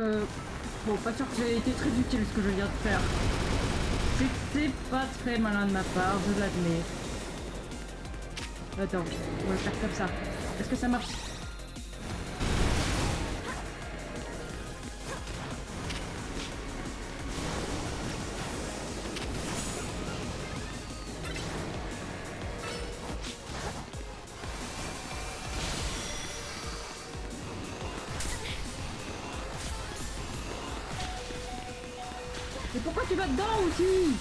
Euh... Bon, pas sûr que j'ai été très utile ce que je viens de faire. C'est pas très malin de ma part, je l'admets. Attends, on va le faire comme ça. Est-ce que ça marche? Mais pourquoi tu vas dedans aussi?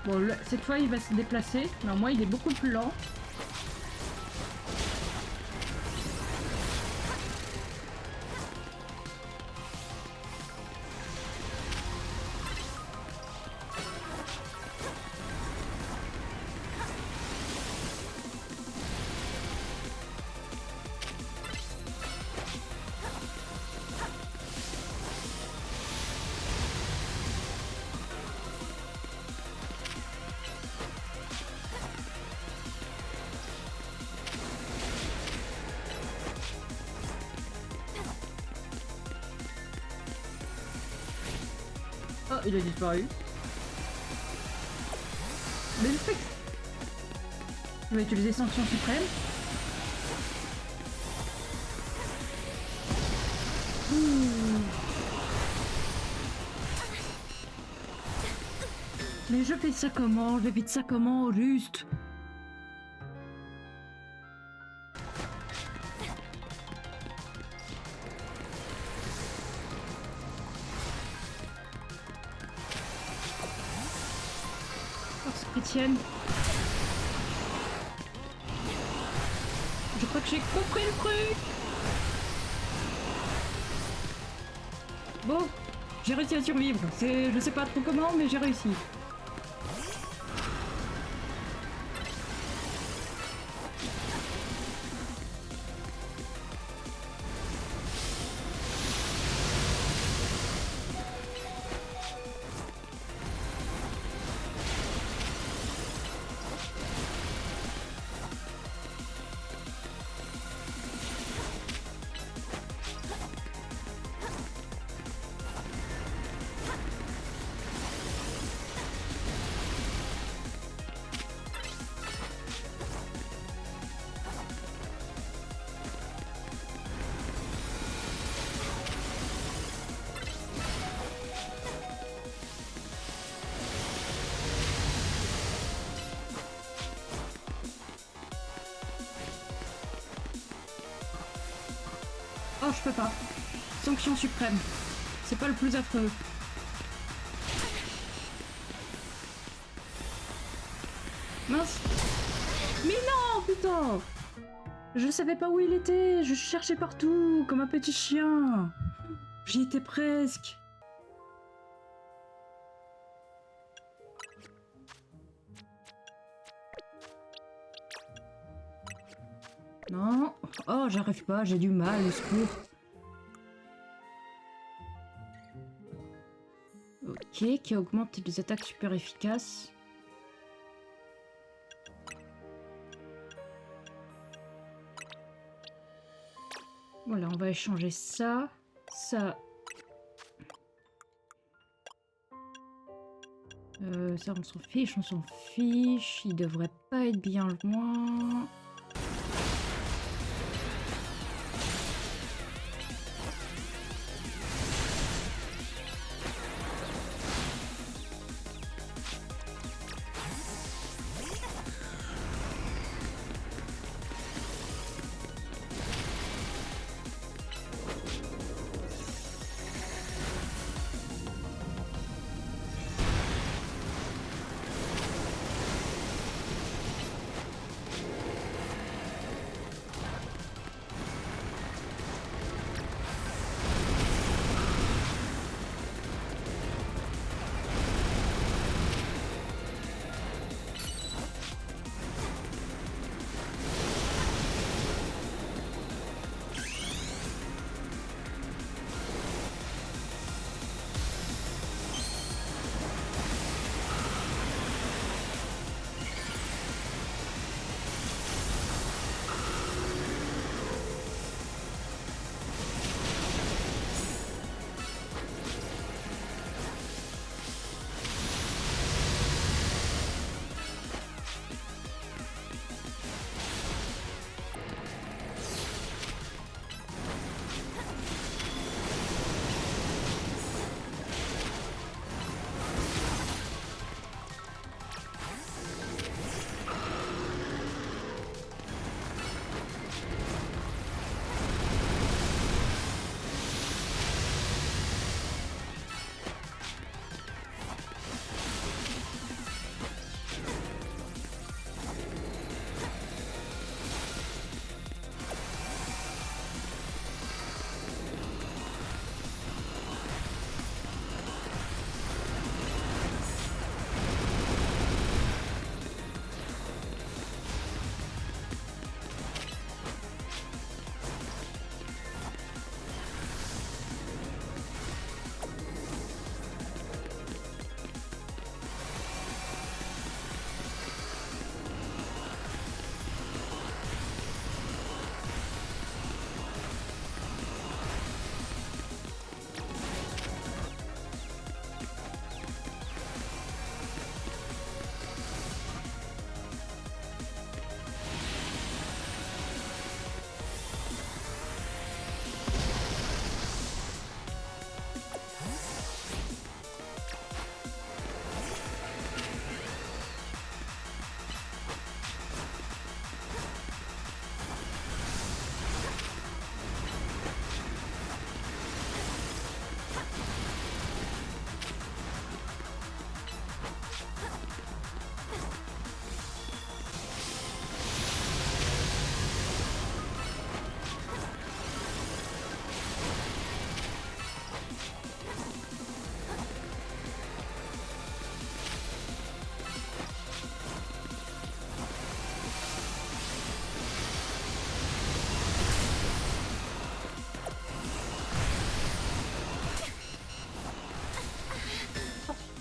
Bon, cette fois il va se déplacer. Non, moi il est beaucoup plus lent. Oh, il a disparu. Mais le fait que... Je vais utiliser sanction suprême. Mais je fais ça comment? Je vais vite ça comment, juste? Force chrétienne. Je crois que j'ai compris le truc. Bon, j'ai réussi à survivre. Je sais pas trop comment, mais j'ai réussi. Oh, je peux pas. Sanction suprême. C'est pas le plus affreux. Mince. Mais non, putain! Je savais pas où il était. Je cherchais partout, comme un petit chien. J'y étais presque. Non. Oh, j'arrive pas, j'ai du mal, au secours. Ok, qui augmente les attaques super efficaces. Voilà, on va échanger ça. Ça. Ça, on s'en fiche, on s'en fiche. Il devrait pas être bien loin.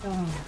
Oh.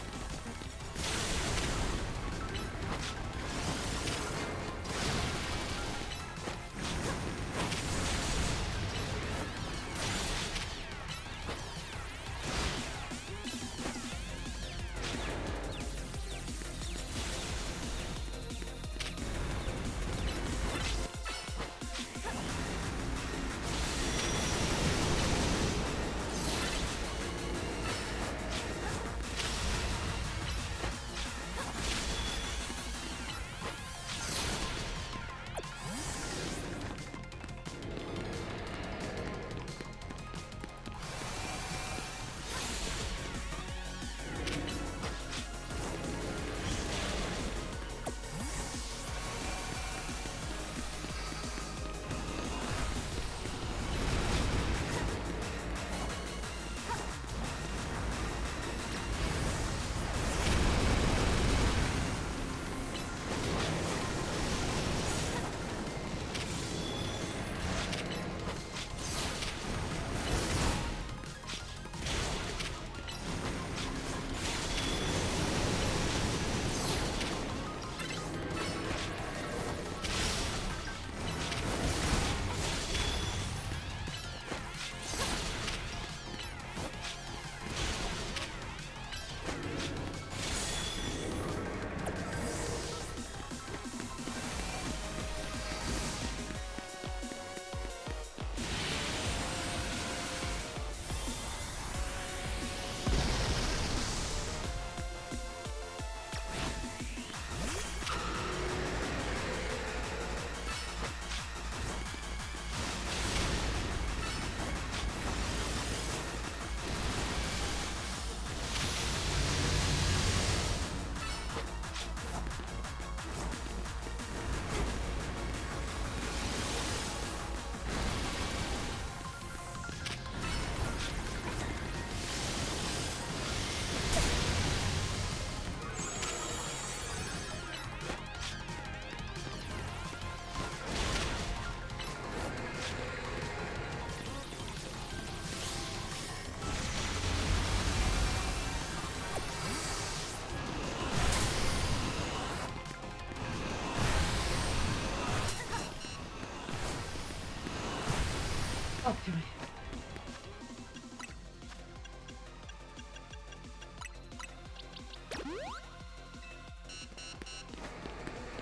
Oh purée.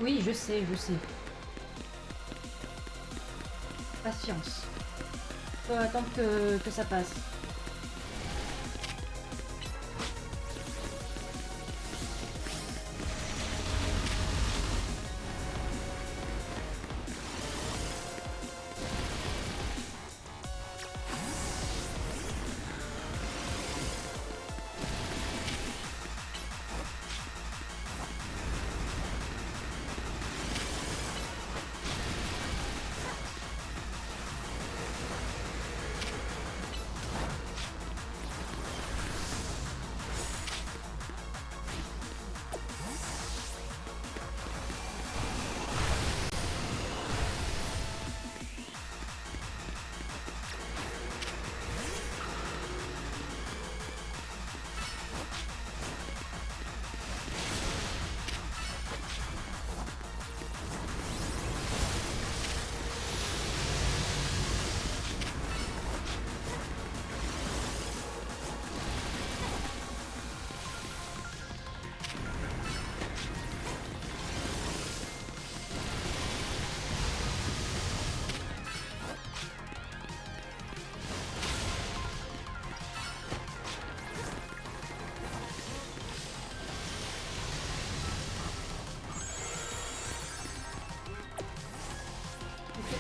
Oui, je sais, je sais. Patience. Faut attendre que ça passe.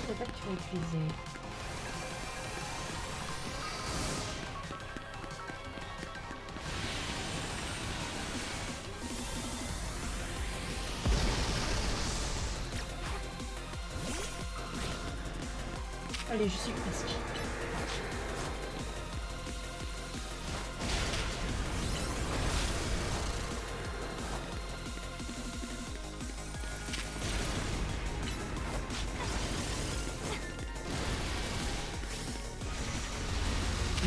Quelle attaque tu vas utiliser? Allez, je suis presque.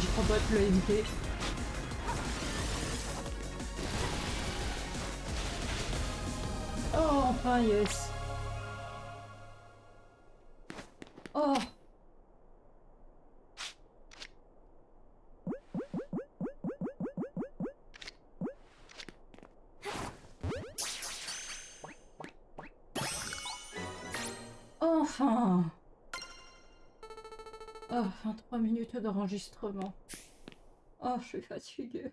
Je crois pas que tu l'as évité. Enfin, yes. Oh. Enfin. Oh, 23 minutes d'enregistrement. Oh, je suis fatiguée.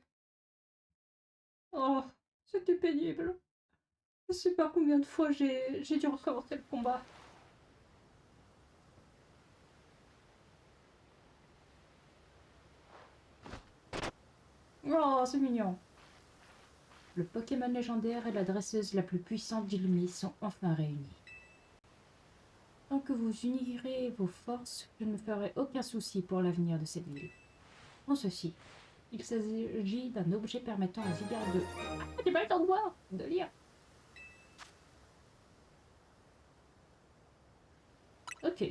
Oh, c'était pénible. Je sais pas combien de fois j'ai dû recommencer le combat. Oh, c'est mignon. Le Pokémon légendaire et la dresseuse la plus puissante d'Illumis sont enfin réunis. Tant que vous unirez vos forces, je ne me ferai aucun souci pour l'avenir de cette ville. En ceci, il s'agit d'un objet permettant à Zygarde de... Ah, j'ai pas le temps de voir, de lire. Ok.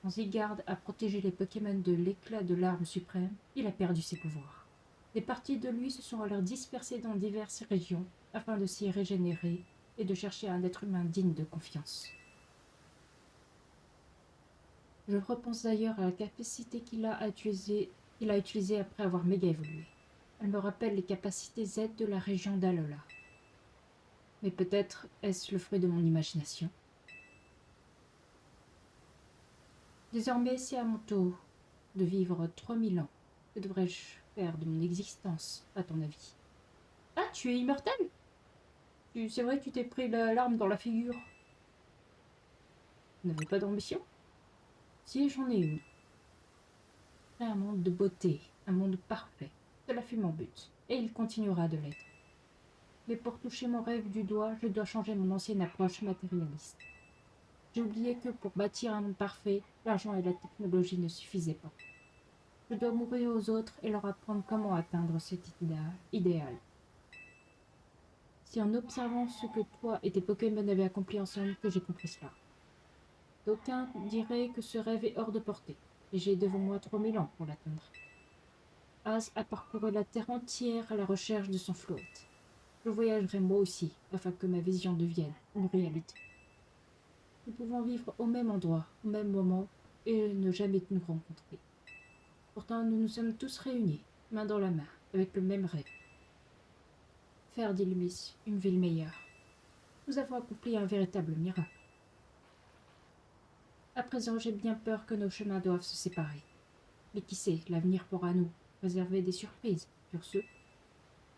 Quand Zygarde a protégé les Pokémon de l'éclat de l'arme suprême, il a perdu ses pouvoirs. Des parties de lui se sont alors dispersées dans diverses régions afin de s'y régénérer et de chercher un être humain digne de confiance. Je repense d'ailleurs à la capacité qu'il a utilisée après avoir méga évolué. Elle me rappelle les capacités Z de la région d'Alola. Mais peut-être est-ce le fruit de mon imagination. Désormais, c'est à mon tour de vivre 3000 ans. Que devrais-je faire de mon existence, à ton avis? Ah, tu es immortel? C'est vrai que tu t'es pris l'arme dans la figure. Tu n'avais pas d'ambition? Si, j'en ai une. Créer un monde de beauté, un monde parfait. Cela fut mon but, et il continuera de l'être. Mais pour toucher mon rêve du doigt, je dois changer mon ancienne approche matérialiste. J'ai oublié que pour bâtir un monde parfait, l'argent et la technologie ne suffisaient pas. Je dois m'ouvrir aux autres et leur apprendre comment atteindre cet idéal. C'est en observant ce que toi et tes Pokémon avaient accompli ensemble que j'ai compris cela. D'aucuns diraient que ce rêve est hors de portée, et j'ai devant moi 3000 ans pour l'atteindre. Az a parcouru la terre entière à la recherche de son flotte. Je voyagerai moi aussi, afin que ma vision devienne une réalité. Nous pouvons vivre au même endroit, au même moment, et ne jamais nous rencontrer. Pourtant, nous nous sommes tous réunis, main dans la main, avec le même rêve. Faire d'Illumis une ville meilleure. Nous avons accompli un véritable miracle. À présent, j'ai bien peur que nos chemins doivent se séparer. Mais qui sait, l'avenir pourra nous réserver des surprises. Sur ce,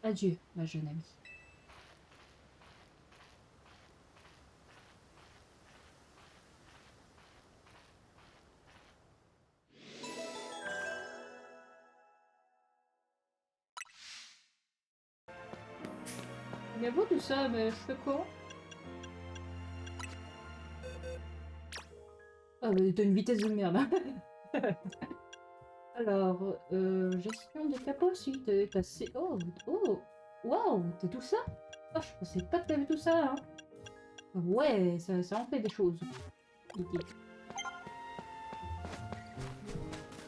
adieu, ma jeune amie. Mais bon, tout ça, mais je fais quoi? Ah, mais t'as une vitesse de merde. Alors, gestion des capacités, t'as assez... Oh, waouh, t'as tout ça? Oh, je pensais pas que t'avais tout ça, hein. Ouais, ça en fait des choses. Ok.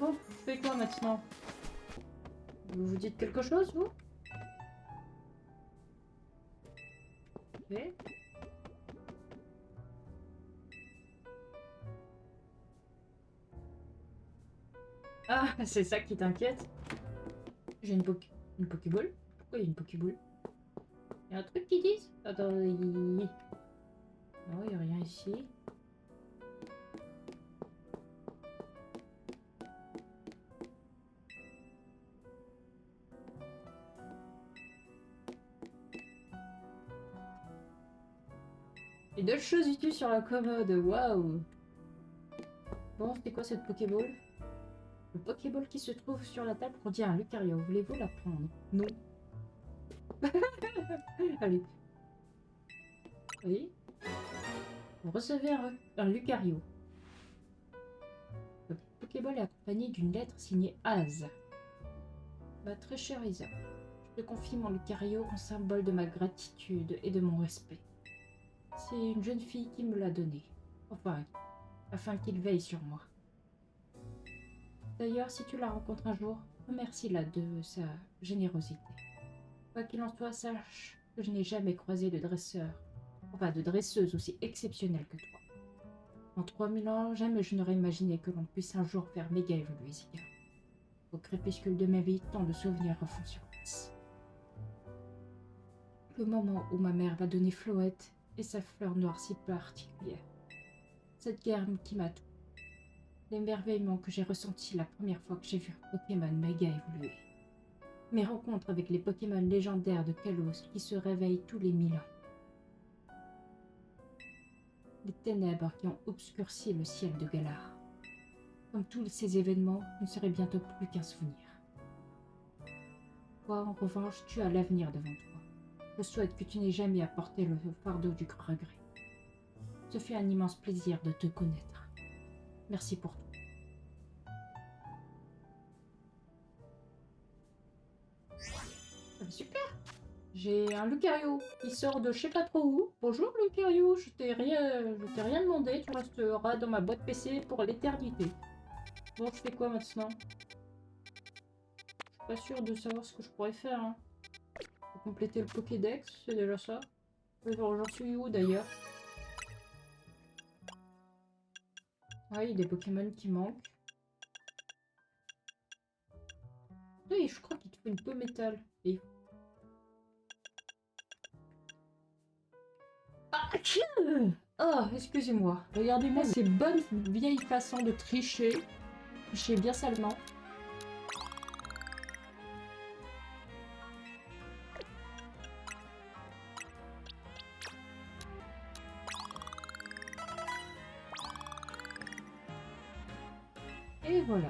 Bon, vous faites quoi maintenant? Vous vous dites quelque chose, vous? Ok. Ah, c'est ça qui t'inquiète? J'ai une Pokéball? Pourquoi il y a une Pokéball? Il y a un truc qui dit? Attends, non, il n'y a rien ici. Et d'autres choses utiles sur la commode, waouh! Bon, c'est quoi cette Pokéball? Le Pokéball qui se trouve sur la table contient un Lucario. Voulez-vous la prendre? Non. Allez. Oui. Vous recevez un Lucario. Le Pokéball est accompagné d'une lettre signée Az. Ma très chère Isa, je te confie mon Lucario en symbole de ma gratitude et de mon respect. C'est une jeune fille qui me l'a donné. Enfin, afin qu'il veille sur moi. D'ailleurs, si tu la rencontres un jour, remercie-la de sa générosité. Quoi qu'il en soit, sache que je n'ai jamais croisé de dresseuse aussi exceptionnelle que toi. En 3000 ans, jamais je n'aurais imaginé que l'on puisse un jour faire méga évoluer Zika. Au crépuscule de ma vie, tant de souvenirs refont surface. Le moment où ma mère va donner Floette et sa fleur noire si particulière. Cette guerre qui m'a tout. L'émerveillement que j'ai ressenti la première fois que j'ai vu un Pokémon méga évoluer. Mes rencontres avec les Pokémon légendaires de Kalos qui se réveillent tous les 1000 ans. Les ténèbres qui ont obscurci le ciel de Galar. Comme tous ces événements ne seraient bientôt plus qu'un souvenir. Toi, en revanche, tu as l'avenir devant toi. Je souhaite que tu n'aies jamais à porter le fardeau du regret. Ce fut un immense plaisir de te connaître. Merci pour tout. Super! J'ai un Lucario qui sort de je sais pas trop où. Bonjour Lucario, je t'ai rien demandé, tu resteras dans ma boîte PC pour l'éternité. Bon, je fais quoi maintenant? Je suis pas sûre de savoir ce que je pourrais faire. Hein. Pour compléter le Pokédex, c'est déjà ça. J'en suis où d'ailleurs? Ah, il y a des Pokémon qui manquent. Oui, je crois qu'il te faut une peau métal. Et... Ah, oh, excusez-moi. Regardez-moi ces bonnes vieilles façons de tricher. Tricher bien salement. Et voilà.